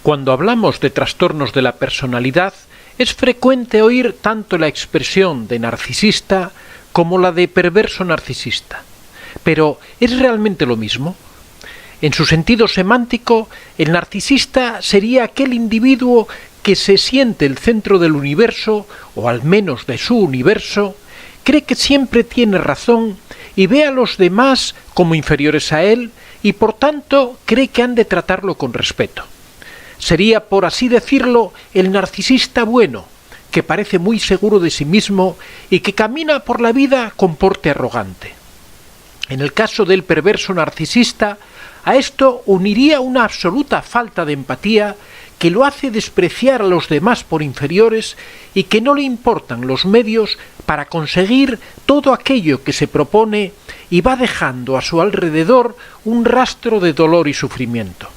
Cuando hablamos de trastornos de la personalidad, es frecuente oír tanto la expresión de narcisista como la de perverso narcisista. Pero, ¿es realmente lo mismo? En su sentido semántico, el narcisista sería aquel individuo que se siente el centro del universo, o al menos de su universo, cree que siempre tiene razón y ve a los demás como inferiores a él y por tanto cree que han de tratarlo con respeto. Sería, por así decirlo, el narcisista bueno, que parece muy seguro de sí mismo y que camina por la vida con porte arrogante. En el caso del perverso narcisista, a esto uniría una absoluta falta de empatía que lo hace despreciar a los demás por inferiores y que no le importan los medios para conseguir todo aquello que se propone y va dejando a su alrededor un rastro de dolor y sufrimiento.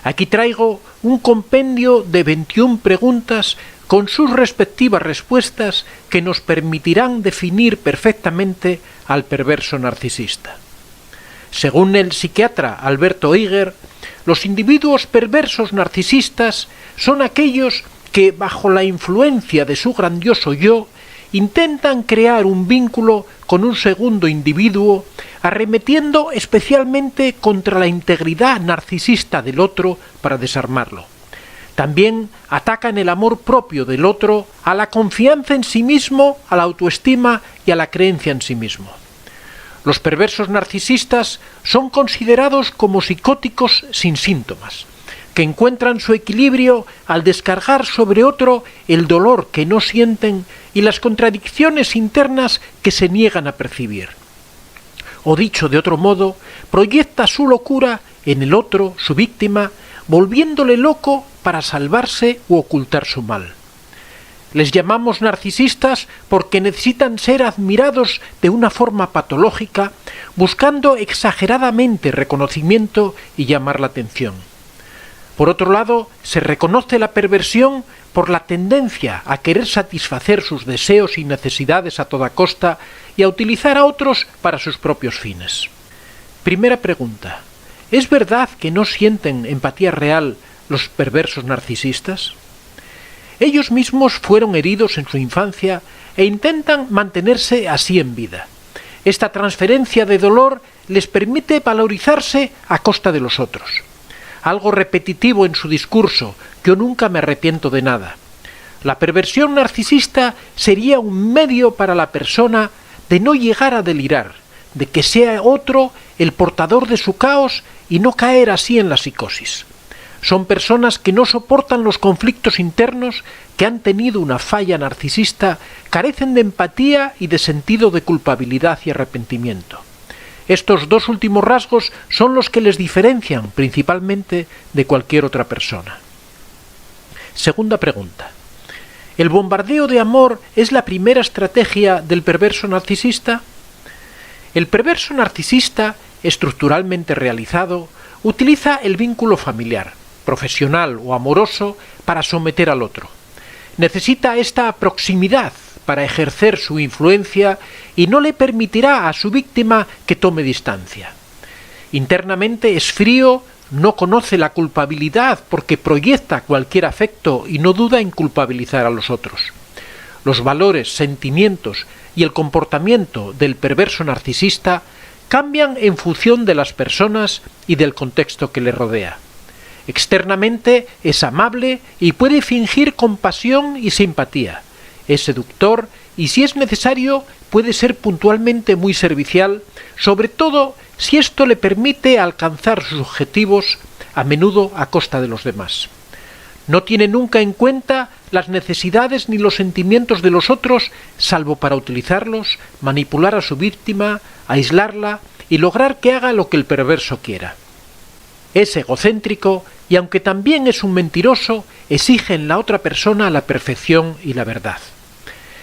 Aquí traigo un compendio de 21 preguntas con sus respectivas respuestas que nos permitirán definir perfectamente al perverso narcisista. Según el psiquiatra Alberto Iger, los individuos perversos narcisistas son aquellos que, bajo la influencia de su grandioso yo, intentan crear un vínculo con un segundo individuo, arremetiendo especialmente contra la integridad narcisista del otro para desarmarlo. También atacan el amor propio del otro, a la confianza en sí mismo, a la autoestima y a la creencia en sí mismo. Los perversos narcisistas son considerados como psicóticos sin síntomas, que encuentran su equilibrio al descargar sobre otro el dolor que no sienten y las contradicciones internas que se niegan a percibir. O dicho de otro modo, proyecta su locura en el otro, su víctima, volviéndole loco para salvarse u ocultar su mal. Les llamamos narcisistas porque necesitan ser admirados de una forma patológica, buscando exageradamente reconocimiento y llamar la atención. Por otro lado, se reconoce la perversión por la tendencia a querer satisfacer sus deseos y necesidades a toda costa y a utilizar a otros para sus propios fines. Primera pregunta: ¿es verdad que no sienten empatía real los perversos narcisistas? Ellos mismos fueron heridos en su infancia e intentan mantenerse así en vida. Esta transferencia de dolor les permite valorizarse a costa de los otros. Algo repetitivo en su discurso: yo nunca me arrepiento de nada. La perversión narcisista sería un medio para la persona de no llegar a delirar, de que sea otro el portador de su caos y no caer así en la psicosis. Son personas que no soportan los conflictos internos, que han tenido una falla narcisista, carecen de empatía y de sentido de culpabilidad y arrepentimiento. Estos dos últimos rasgos son los que les diferencian principalmente de cualquier otra persona. Segunda pregunta: ¿el bombardeo de amor es la primera estrategia del perverso narcisista? El perverso narcisista, estructuralmente realizado, utiliza el vínculo familiar, profesional o amoroso para someter al otro. Necesita esta proximidad para ejercer su influencia y no le permitirá a su víctima que tome distancia. Internamente es frío, no conoce la culpabilidad porque proyecta cualquier afecto y no duda en culpabilizar a los otros. Los valores, sentimientos y el comportamiento del perverso narcisista cambian en función de las personas y del contexto que le rodea. Externamente es amable y puede fingir compasión y simpatía. Es seductor y, si es necesario, puede ser puntualmente muy servicial, sobre todo si esto le permite alcanzar sus objetivos, a menudo a costa de los demás. No tiene nunca en cuenta las necesidades ni los sentimientos de los otros, salvo para utilizarlos, manipular a su víctima, aislarla y lograr que haga lo que el perverso quiera. Es egocéntrico y, aunque también es un mentiroso, exige en la otra persona la perfección y la verdad.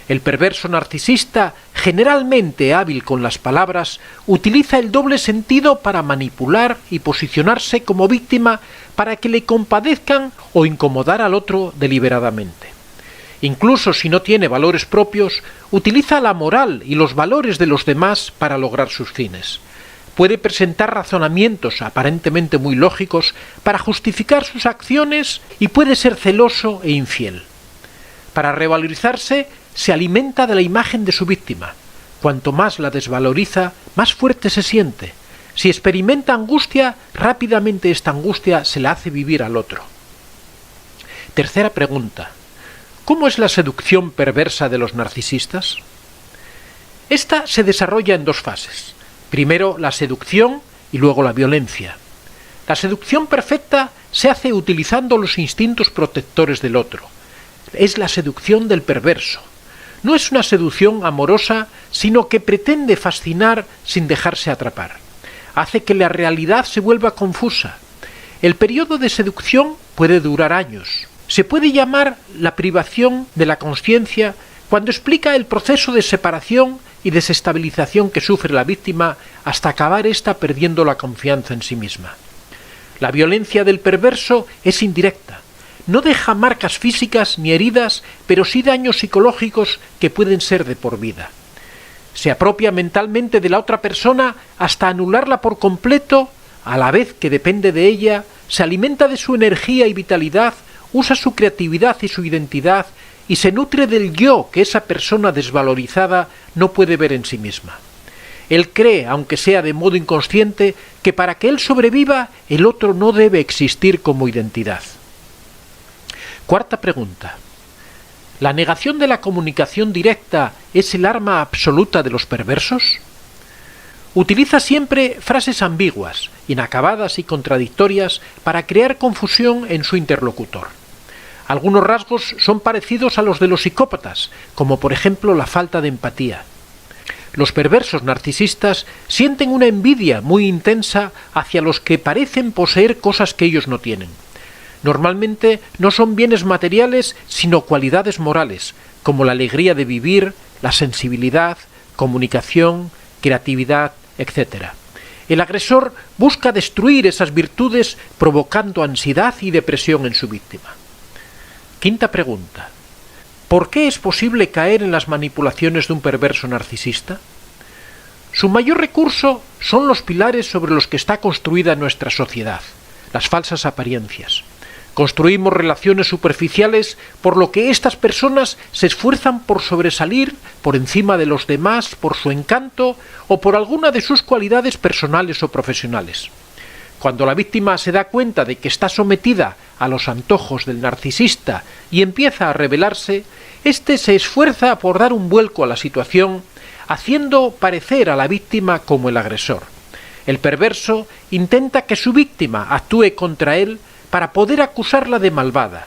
El perverso narcisista, generalmente hábil con las palabras, utiliza el doble sentido para manipular y posicionarse como víctima para que le compadezcan o incomodar al otro deliberadamente. Incluso si no tiene valores propios, utiliza la moral y los valores de los demás para lograr sus fines. puede presentar razonamientos aparentemente muy lógicos para justificar sus acciones y puede ser celoso e infiel. Para revalorizarse, se alimenta de la imagen de su víctima. Cuanto más la desvaloriza, más fuerte se siente. Si experimenta angustia, rápidamente esta angustia se la hace vivir al otro. Tercera pregunta. ¿Cómo es la seducción perversa de los narcisistas? Esta se desarrolla en dos fases. Primero la seducción y luego la violencia. La seducción perfecta se hace utilizando los instintos protectores del otro. Es la seducción del perverso. No es una seducción amorosa, sino que pretende fascinar sin dejarse atrapar. Hace que la realidad se vuelva confusa. El periodo de seducción puede durar años. Se puede llamar la privación de la consciencia cuando explica el proceso de separación y desestabilización que sufre la víctima hasta acabar ésta perdiendo la confianza en sí misma. La violencia del perverso es indirecta. No deja marcas físicas ni heridas, pero sí daños psicológicos que pueden ser de por vida. Se apropia mentalmente de la otra persona hasta anularla por completo, a la vez que depende de ella, se alimenta de su energía y vitalidad, usa su creatividad y su identidad y se nutre del yo que esa persona desvalorizada no puede ver en sí misma. Él cree, aunque sea de modo inconsciente, que para que él sobreviva, el otro no debe existir como identidad. Cuarta pregunta. ¿La negación de la comunicación directa es el arma absoluta de los perversos? Utiliza siempre frases ambiguas, inacabadas y contradictorias para crear confusión en su interlocutor. Algunos rasgos son parecidos a los de los psicópatas, como por ejemplo la falta de empatía. Los perversos narcisistas sienten una envidia muy intensa hacia los que parecen poseer cosas que ellos no tienen. Normalmente no son bienes materiales, sino cualidades morales, como la alegría de vivir, la sensibilidad, comunicación, creatividad, etc. El agresor busca destruir esas virtudes provocando ansiedad y depresión en su víctima. Quinta pregunta. ¿Por qué es posible caer en las manipulaciones de un perverso narcisista? Su mayor recurso son los pilares sobre los que está construida nuestra sociedad, las falsas apariencias. Construimos relaciones superficiales por lo que estas personas se esfuerzan por sobresalir por encima de los demás por su encanto o por alguna de sus cualidades personales o profesionales. Cuando la víctima se da cuenta de que está sometida a los antojos del narcisista y empieza a rebelarse, éste se esfuerza por dar un vuelco a la situación, haciendo parecer a la víctima como el agresor. El perverso intenta que su víctima actúe contra él para poder acusarla de malvada.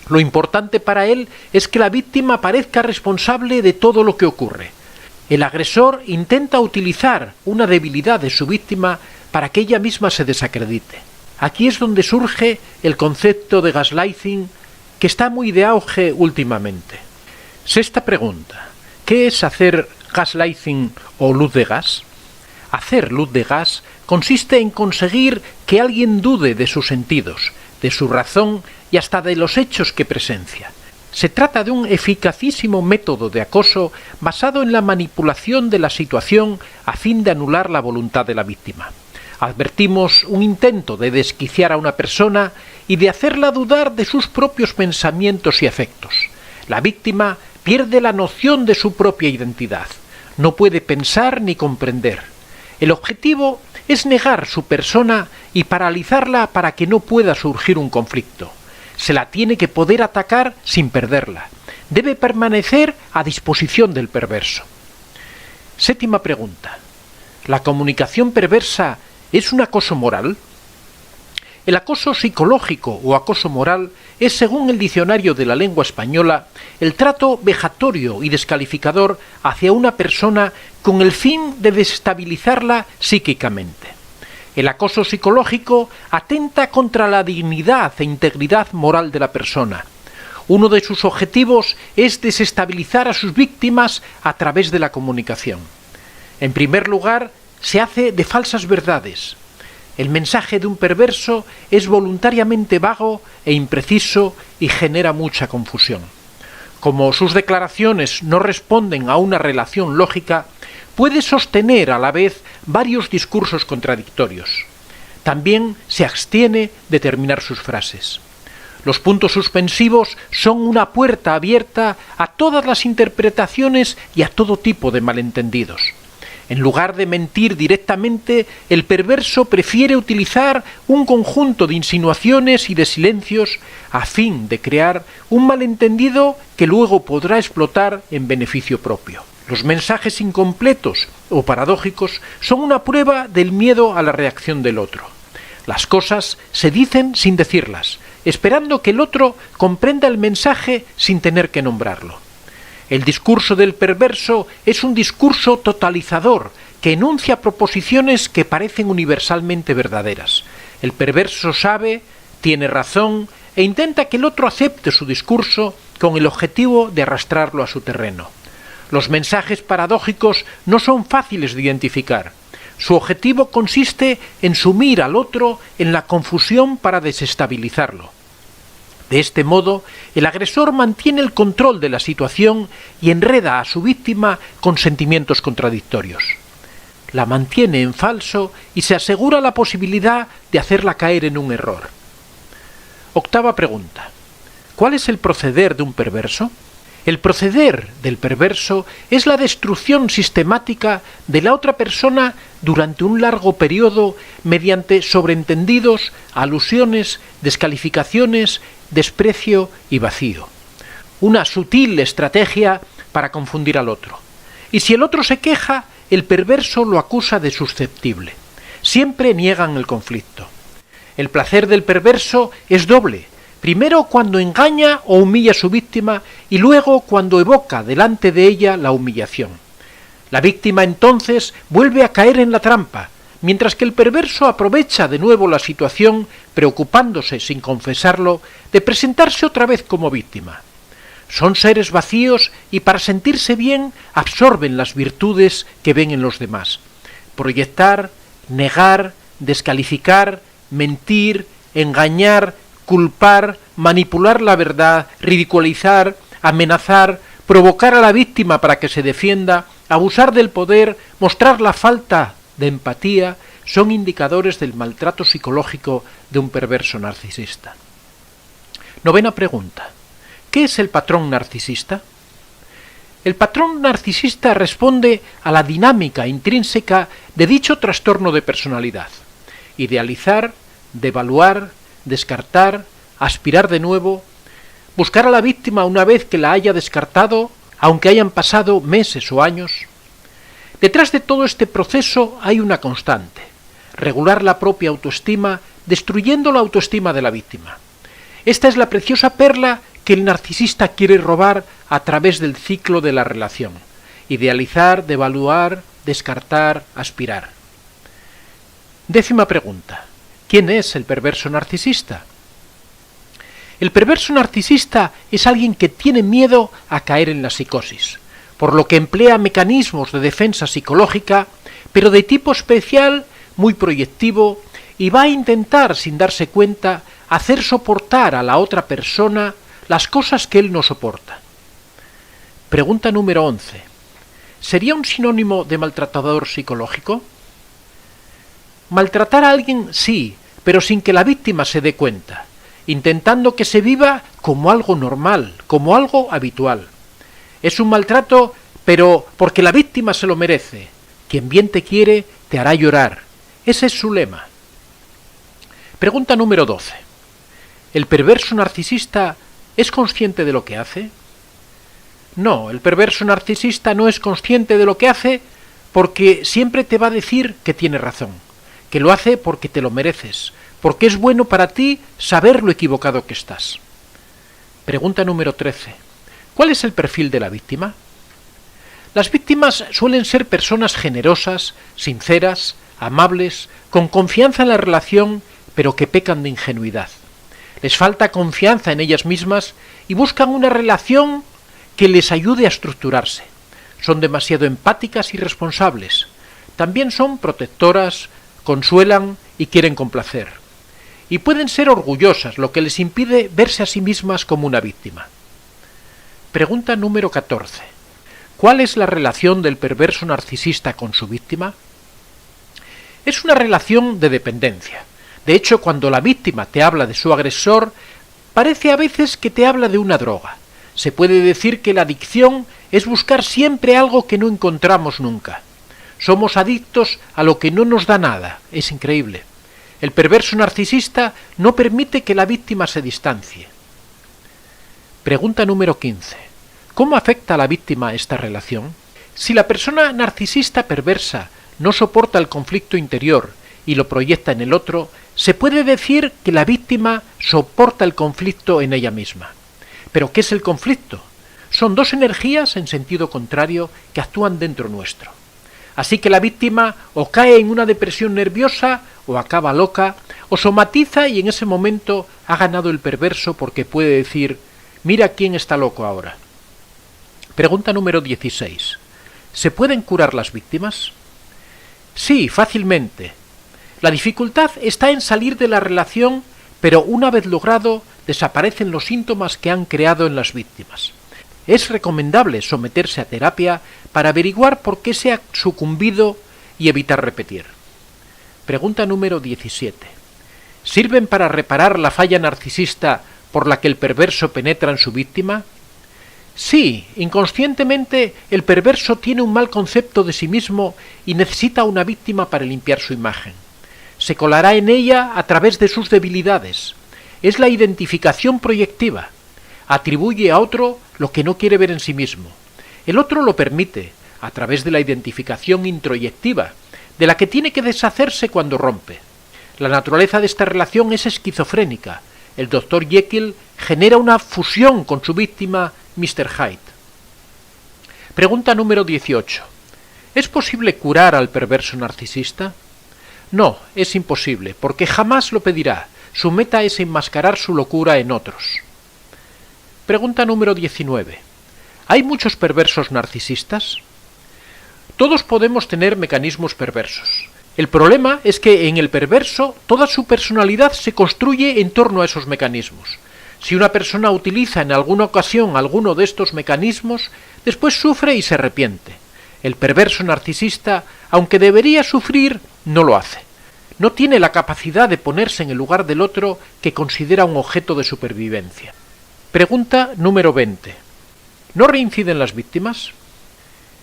Lo importante para él es que la víctima parezca responsable de todo lo que ocurre. El agresor intenta utilizar una debilidad de su víctima para que ella misma se desacredite. Aquí es donde surge el concepto de gaslighting, que está muy de auge últimamente. Sexta pregunta. ¿Qué es hacer gaslighting o luz de gas? Hacer luz de gas consiste en conseguir que alguien dude de sus sentidos, de su razón y hasta de los hechos que presencia. Se trata de un eficacísimo método de acoso basado en la manipulación de la situación a fin de anular la voluntad de la víctima. Advertimos un intento de desquiciar a una persona y de hacerla dudar de sus propios pensamientos y afectos. La víctima pierde la noción de su propia identidad. No puede pensar ni comprender. El objetivo es negar su persona y paralizarla para que no pueda surgir un conflicto. Se la tiene que poder atacar sin perderla. Debe permanecer a disposición del perverso. Séptima pregunta. ¿La comunicación perversa es un acoso moral? El acoso psicológico o acoso moral es, según el diccionario de la lengua española, el trato vejatorio y descalificador hacia una persona con el fin de desestabilizarla psíquicamente. El acoso psicológico atenta contra la dignidad e integridad moral de la persona. Uno de sus objetivos es desestabilizar a sus víctimas a través de la comunicación. En primer lugar, se hace de falsas verdades. El mensaje de un perverso es voluntariamente vago e impreciso y genera mucha confusión. Como sus declaraciones no responden a una relación lógica, puede sostener a la vez varios discursos contradictorios. También se abstiene de terminar sus frases. Los puntos suspensivos son una puerta abierta a todas las interpretaciones y a todo tipo de malentendidos. En lugar de mentir directamente, el perverso prefiere utilizar un conjunto de insinuaciones y de silencios a fin de crear un malentendido que luego podrá explotar en beneficio propio. Los mensajes incompletos o paradójicos son una prueba del miedo a la reacción del otro. Las cosas se dicen sin decirlas, esperando que el otro comprenda el mensaje sin tener que nombrarlo. El discurso del perverso es un discurso totalizador que enuncia proposiciones que parecen universalmente verdaderas. El perverso sabe, tiene razón e intenta que el otro acepte su discurso con el objetivo de arrastrarlo a su terreno. Los mensajes paradójicos no son fáciles de identificar. Su objetivo consiste en sumir al otro en la confusión para desestabilizarlo. De este modo, el agresor mantiene el control de la situación y enreda a su víctima con sentimientos contradictorios. La mantiene en falso y se asegura la posibilidad de hacerla caer en un error. Octava pregunta. ¿Cuál es el proceder de un perverso? El proceder del perverso es la destrucción sistemática de la otra persona durante un largo periodo mediante sobreentendidos, alusiones, descalificaciones, desprecio y vacío. Una sutil estrategia para confundir al otro. Y si el otro se queja, el perverso lo acusa de susceptible. Siempre niegan el conflicto. El placer del perverso es doble. Primero cuando engaña o humilla a su víctima y luego cuando evoca delante de ella la humillación. La víctima entonces vuelve a caer en la trampa, mientras que el perverso aprovecha de nuevo la situación, preocupándose, sin confesarlo, de presentarse otra vez como víctima. Son seres vacíos y para sentirse bien absorben las virtudes que ven en los demás. Proyectar, negar, descalificar, mentir, engañar, culpar, manipular la verdad, ridiculizar, amenazar, provocar a la víctima para que se defienda, abusar del poder, mostrar la falta de empatía, son indicadores del maltrato psicológico de un perverso narcisista. Novena pregunta. ¿Qué es el patrón narcisista? El patrón narcisista responde a la dinámica intrínseca de dicho trastorno de personalidad. Idealizar, devaluar, descartar, aspirar de nuevo, buscar a la víctima una vez que la haya descartado, aunque hayan pasado meses o años. Detrás de todo este proceso hay una constante: regular la propia autoestima, destruyendo la autoestima de la víctima. Esta es la preciosa perla que el narcisista quiere robar a través del ciclo de la relación: idealizar, devaluar, descartar, aspirar. Décima pregunta. ¿Quién es el perverso narcisista? El perverso narcisista es alguien que tiene miedo a caer en la psicosis, por lo que emplea mecanismos de defensa psicológica, pero de tipo especial, muy proyectivo, y va a intentar, sin darse cuenta, hacer soportar a la otra persona las cosas que él no soporta. Pregunta número 11. ¿Sería un sinónimo de maltratador psicológico? Maltratar a alguien sí, pero sin que la víctima se dé cuenta, intentando que se viva como algo normal, como algo habitual. Es un maltrato, pero porque la víctima se lo merece. Quien bien te quiere, te hará llorar. Ese es su lema. Pregunta número 12. ¿El perverso narcisista es consciente de lo que hace? No, el perverso narcisista no es consciente de lo que hace porque siempre te va a decir que tiene razón, que lo hace porque te lo mereces, porque es bueno para ti saber lo equivocado que estás. Pregunta número 13. ¿Cuál es el perfil de la víctima? Las víctimas suelen ser personas generosas, sinceras, amables, con confianza en la relación, pero que pecan de ingenuidad. Les falta confianza en ellas mismas y buscan una relación que les ayude a estructurarse. Son demasiado empáticas y responsables. También son protectoras, consuelan y quieren complacer. Y pueden ser orgullosas, lo que les impide verse a sí mismas como una víctima. Pregunta número 14. ¿Cuál es la relación del perverso narcisista con su víctima? Es una relación de dependencia. De hecho, cuando la víctima te habla de su agresor, parece a veces que te habla de una droga. Se puede decir que la adicción es buscar siempre algo que no encontramos nunca. Somos adictos a lo que no nos da nada. Es increíble. El perverso narcisista no permite que la víctima se distancie. Pregunta número 15. ¿Cómo afecta a la víctima esta relación? Si la persona narcisista perversa no soporta el conflicto interior y lo proyecta en el otro, se puede decir que la víctima soporta el conflicto en ella misma. ¿Pero qué es el conflicto? Son dos energías en sentido contrario que actúan dentro nuestro. Así que la víctima o cae en una depresión nerviosa, o acaba loca, o somatiza y en ese momento ha ganado el perverso porque puede decir: mira quién está loco ahora. Pregunta número 16. ¿Se pueden curar las víctimas? Sí, fácilmente. La dificultad está en salir de la relación, pero una vez logrado, desaparecen los síntomas que han creado en las víctimas. Es recomendable someterse a terapia para averiguar por qué se ha sucumbido y evitar repetir. Pregunta número 17. ¿Sirven para reparar la falla narcisista por la que el perverso penetra en su víctima? Sí, inconscientemente el perverso tiene un mal concepto de sí mismo y necesita una víctima para limpiar su imagen. Se colará en ella a través de sus debilidades. Es la identificación proyectiva. Atribuye a otro lo que no quiere ver en sí mismo. El otro lo permite, a través de la identificación introyectiva, de la que tiene que deshacerse cuando rompe. La naturaleza de esta relación es esquizofrénica. El Dr. Jekyll genera una fusión con su víctima, Mr. Hyde. Pregunta número 18. ¿Es posible curar al perverso narcisista? No, es imposible, porque jamás lo pedirá. Su meta es enmascarar su locura en otros. Pregunta número 19. ¿Hay muchos perversos narcisistas? Todos podemos tener mecanismos perversos. El problema es que en el perverso toda su personalidad se construye en torno a esos mecanismos. Si una persona utiliza en alguna ocasión alguno de estos mecanismos, después sufre y se arrepiente. El perverso narcisista, aunque debería sufrir, no lo hace. No tiene la capacidad de ponerse en el lugar del otro que considera un objeto de supervivencia. Pregunta número 20. ¿No reinciden las víctimas?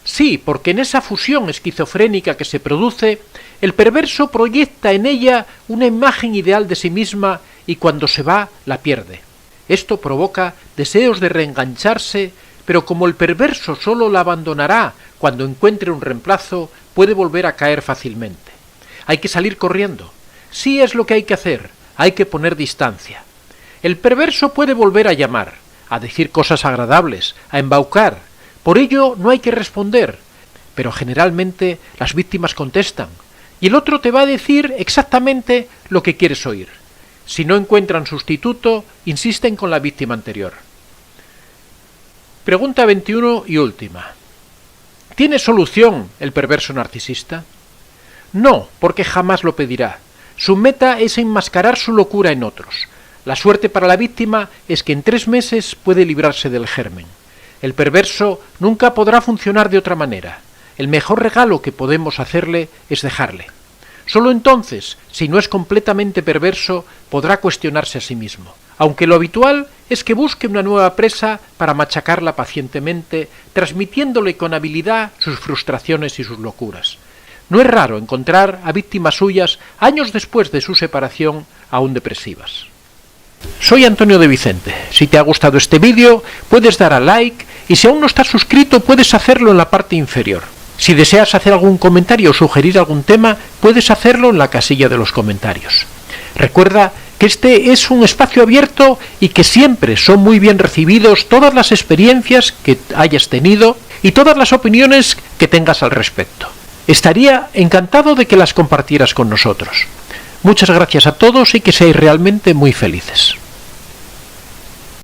Sí, porque en esa fusión esquizofrénica que se produce, el perverso proyecta en ella una imagen ideal de sí misma y cuando se va, la pierde. Esto provoca deseos de reengancharse, pero como el perverso solo la abandonará cuando encuentre un reemplazo, puede volver a caer fácilmente. Hay que salir corriendo. Sí es lo que hay que hacer, hay que poner distancia. El perverso puede volver a llamar, a decir cosas agradables, a embaucar. Por ello no hay que responder, pero generalmente las víctimas contestan, y el otro te va a decir exactamente lo que quieres oír. Si no encuentran sustituto, insisten con la víctima anterior. Pregunta 21 y última. ¿Tiene solución el perverso narcisista? No, porque jamás lo pedirá. Su meta es enmascarar su locura en otros. La suerte para la víctima es que en 3 meses puede librarse del germen. El perverso nunca podrá funcionar de otra manera. El mejor regalo que podemos hacerle es dejarle. Solo entonces, si no es completamente perverso, podrá cuestionarse a sí mismo. Aunque lo habitual es que busque una nueva presa para machacarla pacientemente, transmitiéndole con habilidad sus frustraciones y sus locuras. No es raro encontrar a víctimas suyas años después de su separación aún depresivas. Soy Antonio de Vicente. Si te ha gustado este vídeo, puedes dar a like y si aún no estás suscrito, puedes hacerlo en la parte inferior. Si deseas hacer algún comentario o sugerir algún tema, puedes hacerlo en la casilla de los comentarios. Recuerda que este es un espacio abierto y que siempre son muy bien recibidos todas las experiencias que hayas tenido y todas las opiniones que tengas al respecto. Estaría encantado de que las compartieras con nosotros. Muchas gracias a todos y que seáis realmente muy felices.